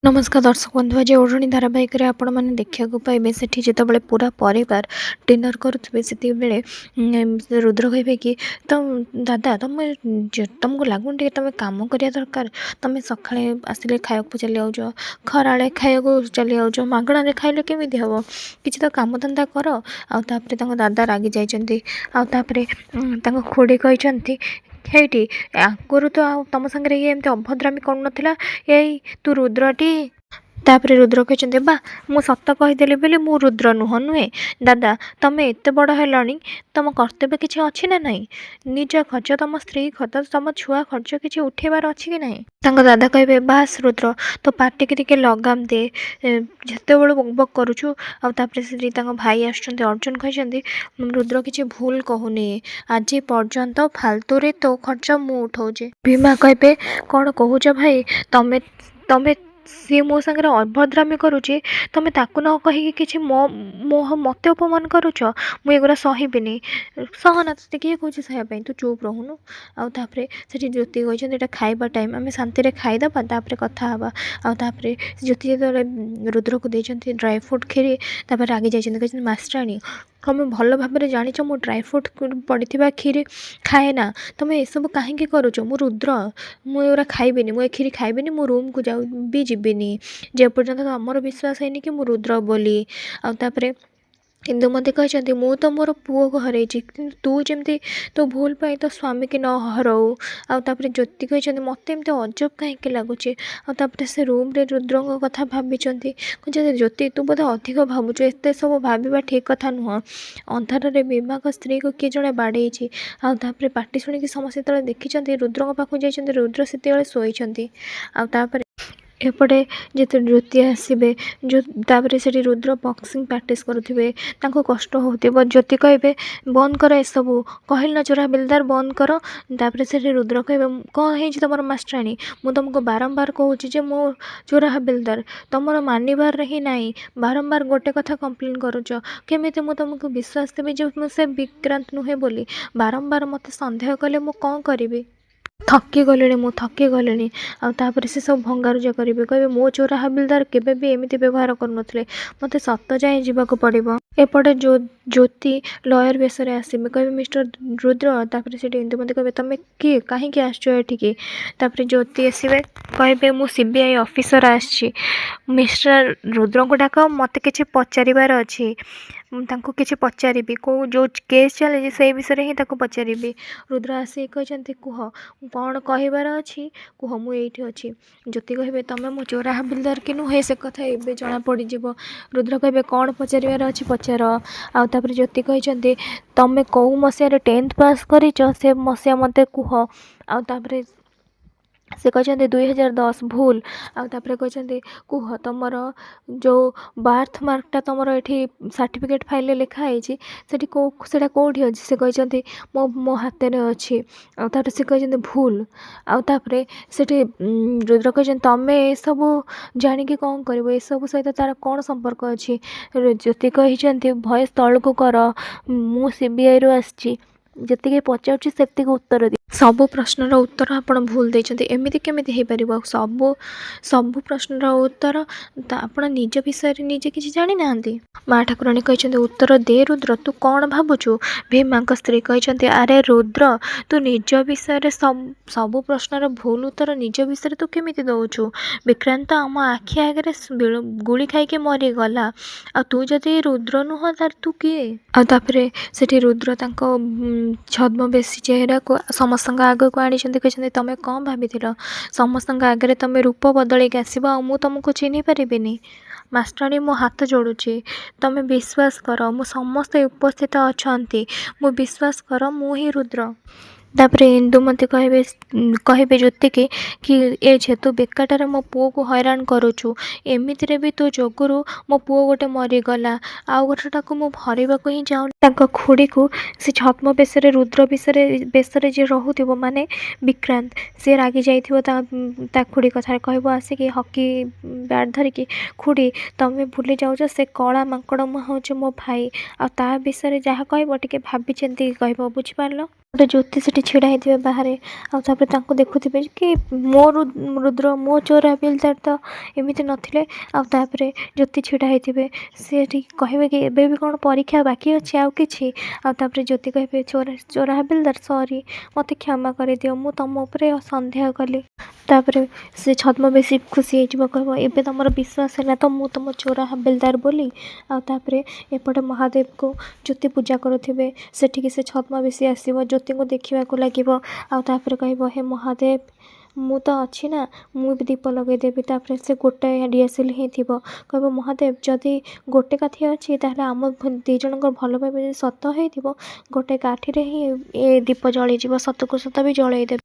नमस्कार दर्शक बंधु आज ओढ़णी धारावाहिक आपण मैंने देखा पाइबे से जो पूरा परिवार डिनर करुवे से रुद्र कहे कि दादा तुमको लगुन टे तुम कम करिया दरकार तुम सकाଳେ आसिले खाया चली आउज खराड़े खाया चली आउज मागणारे खाइले केमी हम किसी तो कम धंदा कर आउे दादा रागी जापर खोड़ी कहते ହେଇଟି ଆଗରୁ ତ ଆଉ ତମ ସାଙ୍ଗରେ ଇଏ ଏମିତି ଅଭଦ୍ରାମୀ କରୁନଥିଲା ଏଇ ତୁ ରୁଦ୍ରଟି। ତାପରେ ରୁଦ୍ର କହିଛନ୍ତି ବା ମୁଁ ସତ କହିଦେଲି ବୋଲି ମୁଁ ରୁଦ୍ର ନୁହେଁ ଦାଦା ତମେ ଏତେ ବଡ଼ ହେଲଣି ତମ କର୍ତ୍ତବ୍ୟ କିଛି ଅଛି ନା ନାହିଁ ନିଜ ଖର୍ଚ୍ଚ ତମ ସ୍ତ୍ରୀ ଖର୍ଚ୍ଚ ତମ ଛୁଆ ଖର୍ଚ୍ଚ କିଛି ଉଠେଇବାର ଅଛି କି ନାହିଁ। ତାଙ୍କ ଦାଦା କହିବେ ବାସ୍ ରୁଦ୍ର ତୋ ପାଟିକି ଟିକେ ଲଗାମ ଦେ ଯେତେବେଳେ ବକ୍ କରୁଛୁ। ଆଉ ତାପରେ ସେଠି ତାଙ୍କ ଭାଇ ଆସୁଛନ୍ତି ଅର୍ଜୁନ କହିଛନ୍ତି ରୁଦ୍ର କିଛି ଭୁଲ କହୁନି ଆଜି ପର୍ଯ୍ୟନ୍ତ ଫାଲତୁରେ ତୋ ଖର୍ଚ୍ଚ ମୁଁ ଉଠଉଛି। ଭୀମା କହିବେ କ'ଣ କହୁଛ ଭାଇ ତମେ ତମେ ସିଏ ମୋ ସାଙ୍ଗରେ ଅଭଦ୍ରାମୀ କରୁଛି ତମେ ତାକୁ ନ କହିକି କିଛି ମୋତେ ଅପମାନ କରୁଛ ମୁଁ ଏଗୁଡ଼ା ସହିବିନି। ସହନା ତତେ କିଏ କହୁଛି ସହିବା ପାଇଁ ତୁ ଚୁପ୍ ରହୁନୁ। ଆଉ ତାପରେ ସେଠି ଜ୍ୟୋତି କହିଛନ୍ତି ଏଇଟା ଖାଇବା ଟାଇମ୍ ଆମେ ଶାନ୍ତିରେ ଖାଇଦେବା ତାପରେ କଥା ହେବା। ଆଉ ତାପରେ ଜ୍ୟୋତି ଯେତେବେଳେ ରୁଦ୍ରକୁ ଦେଇଛନ୍ତି ଡ୍ରାଏ ଫ୍ରୁଟ୍ କ୍ଷୀରି ତାପରେ ରାଗି ଯାଇଛନ୍ତି କହିଛନ୍ତି ମାଷ୍ଟରାଣୀ ତମେ ଭଲ ଭାବରେ ଜାଣିଛ ମୁଁ ଡ୍ରାଏ ଫ୍ରୁଟ୍ ପଡ଼ିଥିବା କ୍ଷୀରି ଖାଏ ନା ତମେ ଏସବୁ କାହିଁକି କରୁଛ ମୁଁ ରୁଦ୍ର ମୁଁ ଏଗୁଡ଼ା ଖାଇବିନି ମୁଁ ଏ କ୍ଷୀରି ଖାଇବିନି ମୁଁ ରୁମ୍କୁ ବି ଯିବିନି ଯେପର୍ଯ୍ୟନ୍ତ ତମର ବିଶ୍ୱାସ ହେଇନି କି ମୁଁ ରୁଦ୍ର ବୋଲି। ଆଉ ତାପରେ ଇନ୍ଦୁମତୀ କହିଛନ୍ତି ମୁଁ ତ ମୋର ପୁଅକୁ ହରେଇଛି କିନ୍ତୁ ତୁ ଯେମିତି ତୋ ଭୁଲ ପାଇଁ ତୋ ସ୍ୱାମୀକି ନ ହରଉ। ଆଉ ତାପରେ ଜ୍ୟୋତି କହିଛନ୍ତି ମୋତେ ଏମିତି ଅଜବ କାହିଁକି ଲାଗୁଛି। ଆଉ ତାପରେ ସେ ରୁମ୍ରେ ରୁଦ୍ରଙ୍କ କଥା ଭାବିଛନ୍ତି କହିଛନ୍ତି ଜ୍ୟୋତି ତୁ ବୋଧେ ଅଧିକ ଭାବୁଛୁ ଏତେ ସବୁ ଭାବିବା ଠିକ୍ କଥା ନୁହଁ। ଅନ୍ଧାରରେ ବିଭାଙ୍କ ସ୍ତ୍ରୀକୁ କିଏ ଜଣେ ବାଡ଼େଇଛି। ଆଉ ତାପରେ ପାଟି ଶୁଣିକି ସମସ୍ତେ ଯେତେବେଳେ ଦେଖିଛନ୍ତି ରୁଦ୍ରଙ୍କ ପାଖକୁ ଯାଇଛନ୍ତି ରୁଦ୍ର ସେତେବେଳେ ଶୋଇଛନ୍ତି। ଆଉ ତାପରେ ଏପଟେ ଯେତେ ଜ୍ୟୋତି ଆସିବେ ତାପରେ ସେଠି ରୁଦ୍ର ବକ୍ସିଂ ପ୍ରାକ୍ଟିସ୍ କରୁଥିବେ ତାଙ୍କୁ କଷ୍ଟ ହେଉଥିବ ଜ୍ୟୋତି କହିବେ ବନ୍ଦ କର ଏସବୁ କହିଲି ନା ଚୋରା ବିଲଦାର ବନ୍ଦ କର। ତାପରେ ସେଠି ରୁଦ୍ର କହିବେ କ'ଣ ହେଇଛି ତୁମର ମାଷ୍ଟରାଣୀ ମୁଁ ତୁମକୁ ବାରମ୍ବାର କହୁଛି ଯେ ମୁଁ ଚୋରା ବିଲଦାର ତୁମର ମାନିବାର ହିଁ ନାହିଁ ବାରମ୍ବାର ଗୋଟେ କଥା କମ୍ପ୍ଲେନ୍ କରୁଛ କେମିତି ମୁଁ ତୁମକୁ ବିଶ୍ୱାସ ଦେବି ଯେ ମୁଁ ସେ ବିକ୍ରାନ୍ତ ନୁହେଁ ବୋଲି ବାରମ୍ବାର ମୋତେ ସନ୍ଦେହ କଲେ ମୁଁ କ'ଣ କରିବି ମୁଁ ଥକିଗଲିଣି। ଆଉ ତାପରେ ସେ ସବୁ ଭଙ୍ଗାରୁଜା କରିବେ କହିବେ ମୋ ଚୋରା ହାବିଲଦାର କେବେ ବି ଏମିତି ବ୍ୟବହାର କରୁନଥିଲେ ମୋତେ ସତ ଯାଏଁ ଯିବାକୁ ପଡ଼ିବ। ଏପଟେ ଜ୍ୟୋତି ଲୟର ବେଶରେ ଆସିବେ କହିବେ ମିଷ୍ଟର ରୁଦ୍ର ତାପରେ ସେଠି ଇନ୍ଦୁମତୀ କହିବେ ତମେ କିଏ କାହିଁକି ଆସିଛ ଏଠିକି। ତାପରେ ଜ୍ୟୋତି ଆସିବେ କହିବେ ମୁଁ CBI ଅଫିସର ଆସିଛି ମିଷ୍ଟର ରୁଦ୍ରଙ୍କୁ ଡାକ ମୋତେ କିଛି ପଚାରିବାର ଅଛି ମୁଁ ତାଙ୍କୁ କିଛି ପଚାରିବି ଯେଉଁ କେସ୍ ଚାଲିଛି ସେଇ ବିଷୟରେ ହିଁ ତାକୁ ପଚାରିବି। ରୁଦ୍ର ଆସି କହିଛନ୍ତି କୁହ କ'ଣ କହିବାର ଅଛି କୁହ ମୁଁ ଏଇଠି ଅଛି। ଜ୍ୟୋତି କହିବେ ତମେ ମୋ ଚୋରା ହାବିଲଦାର କି ନୁହେଁ ସେ କଥା ଏବେ ଜଣାପଡ଼ିଯିବ। ରୁଦ୍ର କହିବେ କ'ଣ ପଚାରିବାର ଅଛି ପଚାର। ଆଉ ତାପରେ ଜ୍ୟୋତି କହିଛନ୍ତି ତମେ କେଉଁ ମସିହାରେ 10th ପାସ୍ କରିଛ ସେ ମସିହା ମୋତେ କୁହ। ଆଉ ତାପରେ ସେ କହିଛନ୍ତି 2010 ଭୁଲ। ଆଉ ତାପରେ କହିଛନ୍ତି କୁହ ତୁମର ଯେଉଁ ବାର୍ଥ ମାର୍କଟା ତୁମର ଏଠି ସାର୍ଟିଫିକେଟ୍ ଫାଇଲରେ ଲେଖା ହେଇଛି ସେଇଟା କେଉଁଠି ଅଛି ସେ କହିଛନ୍ତି ମୋ ହାତରେ ଅଛି। ଆଉ ତାପରେ ସେ କହିଛନ୍ତି ଭୁଲ। ଆଉ ତାପରେ ସେଠି ରୁଦ୍ର କହିଛନ୍ତି ତମେ ଏସବୁ ଜାଣିକି କ'ଣ କରିବ ଏସବୁ ସହିତ ତା'ର କ'ଣ ସମ୍ପର୍କ ଅଛି। ଜ୍ୟୋତି କହିଛନ୍ତି ଭଏସ୍ ତଳକୁ କର ମୁଁ CBIରୁ ଆସିଛି ଯେତିକି ପଚାରୁଛି ସେତିକି ଉତ୍ତର ଦିଅ। ସବୁ ପ୍ରଶ୍ନର ଉତ୍ତର ଆପଣ ଭୁଲ ଦେଇଛନ୍ତି ଏମିତି କେମିତି ହେଇପାରିବ ସବୁ ପ୍ରଶ୍ନର ଉତ୍ତର ଆପଣ ନିଜ ବିଷୟରେ ନିଜେ କିଛି ଜାଣିନାହାନ୍ତି। ମା ଠାକୁରାଣୀ କହିଛନ୍ତି ଉତ୍ତର ଦେ ରୁଦ୍ର ତୁ କ'ଣ ଭାବୁଛୁ। ଭୀମାଙ୍କ ସ୍ତ୍ରୀ କହିଛନ୍ତି ଆରେ ରୁଦ୍ର ତୁ ନିଜ ବିଷୟରେ ସବୁ ପ୍ରଶ୍ନର ଭୁଲ ଉତ୍ତର ନିଜ ବିଷୟରେ ତୁ କେମିତି ଦେଉଛୁ। ବିକ୍ରାନ୍ତ ଆମ ଆଖି ଆଗରେ ଗୁଳି ଖାଇକି ମରିଗଲା ଆଉ ତୁ ଯଦି ରୁଦ୍ର ନୁହଁ ତାହେଲେ ତୁ କିଏ। ଆଉ ତାପରେ ସେଠି ରୁଦ୍ର ତାଙ୍କ ଛଦ୍ମବେଶୀ ଚେହେରାକୁ ସମସ୍ତଙ୍କ ଆଗକୁ ଆଣିଛନ୍ତି କହିଛନ୍ତି ତମେ କ'ଣ ଭାବିଥିଲ ସମସ୍ତଙ୍କ ଆଗରେ ତମେ ରୂପ ବଦଳେଇକି ଆସିବ ଆଉ ମୁଁ ତୁମକୁ ଚିହ୍ନି ପାରିବିନି। ମାଷ୍ଟରାଣୀ ମୋ ହାତ ଯୋଡ଼ୁଛି ତମେ ବିଶ୍ୱାସ କର ମୁଁ ସମସ୍ତେ ଉପସ୍ଥିତ ଅଛନ୍ତି ମୁଁ ବିଶ୍ୱାସ କର ମୁଁ ହିଁ ରୁଦ୍ର। ତାପରେ ଇନ୍ଦୁମତୀ କହିବେ ଜ୍ୟୋତିକି କି ଏ ଝିଅ ତୁ ବେକାରଟାରେ ମୋ ପୁଅକୁ ହଇରାଣ କରୁଛୁ ଏମିତିରେ ବି ତୋ ଯୋଗୁରୁ ମୋ ପୁଅ ଗୋଟେ ମରିଗଲା ଆଉ ଗୋଟେଟାକୁ ମୁଁ ହରେଇବାକୁ ହିଁ ଚାହୁଁନି। ତାଙ୍କ ଖୁଡ଼ିକୁ ସେ ଛଦ୍ମ ରୁଦ୍ର ବେଶରେ ଯିଏ ରହୁଥିବ ମାନେ ବିକ୍ରାନ୍ତ ସେ ରାଗି ଯାଇଥିବ ତା ଖୁଡ଼ି କଥାରେ କହିବ ଆସିକି ହକି ବ୍ୟାଟ୍ ଧରିକି ଖୁଡ଼ି ତମେ ଭୁଲି ଯାଉଛ ସେ କଳା ମାଙ୍କଡ଼ ମୁଁ ହେଉଛି ମୋ ଭାଇ ଆଉ ତା ବିଷୟରେ ଯାହା କହିବ ଟିକେ ଭାବିଚିନ୍ତି କହିବ ବୁଝିପାରିଲ। ଗୋଟେ ଜ୍ୟୋତି ସେଠି ଛିଡ଼ା ହେଇଥିବେ ବାହାରେ, ଆଉ ତାପରେ ତାଙ୍କୁ ଦେଖୁଥିବେ କି ମୋ ରୁଦ୍ର ମୋ ଚୋର ହାବିଲଦାର ତ ଏମିତି ନଥିଲେ। ଆଉ ତାପରେ ଜ୍ୟୋତି ଛିଡ଼ା ହେଇଥିବେ, ସେ ଏଠି କହିବେ କି ଏବେ ବି କ'ଣ ପରୀକ୍ଷା ବାକି ଅଛି ଆଉ କିଛି। ଆଉ ତାପରେ ଜ୍ୟୋତି କହିବେ ଚୋର ହାବିଲଦାର ସରି, ମୋତେ କ୍ଷମା କରିଦିଅ, ମୁଁ ତୁମ ଉପରେ ସନ୍ଦେହ କଲି। ତାପରେ ସେ ଛଦ୍ମବେଶୀ ଖୁସି ହେଇଯିବ, କହିବ ଏବେ ତୁମର ବିଶ୍ୱାସ ହେଲା ତ ମୁଁ ତୁମ ଚୋର ହାବିଲଦାର ବୋଲି। ଆଉ ତାପରେ ଏପଟେ ମହାଦେବକୁ ଜ୍ୟୋତି ପୂଜା କରୁଥିବେ, ସେଠିକି ସେ ଛଦ୍ମବେଶୀ ଆସିବ, ଜ୍ୟୋତିଙ୍କୁ ଦେଖିବାକୁ ଲାଗିବ। ଆଉ ତାପରେ କହିବ ହେ ମହାଦେବ, ମୁଁ ତ ଅଛି ନା, ମୁଁ ବି ଦୀପ ଲଗାଇଦେବି। ତାପରେ ସେ ଗୋଟାଏ ଦିଆସିଲି ହିଁ ଥିବ, କହିବ ମହାଦେବ ଯଦି ଗୋଟେ କାଠି ଅଛି ତାହେଲେ ଆମ ଦୁଇ ଜଣଙ୍କର ଭଲ ପାଇବା ଯଦି ସତ ହେଇଥିବ ଗୋଟେ କାଠିରେ ହିଁ ଏ ଦୀପ ଜଳିଯିବ, ସତକୁ ସତ ବି ଜଳେଇ ଦେବ।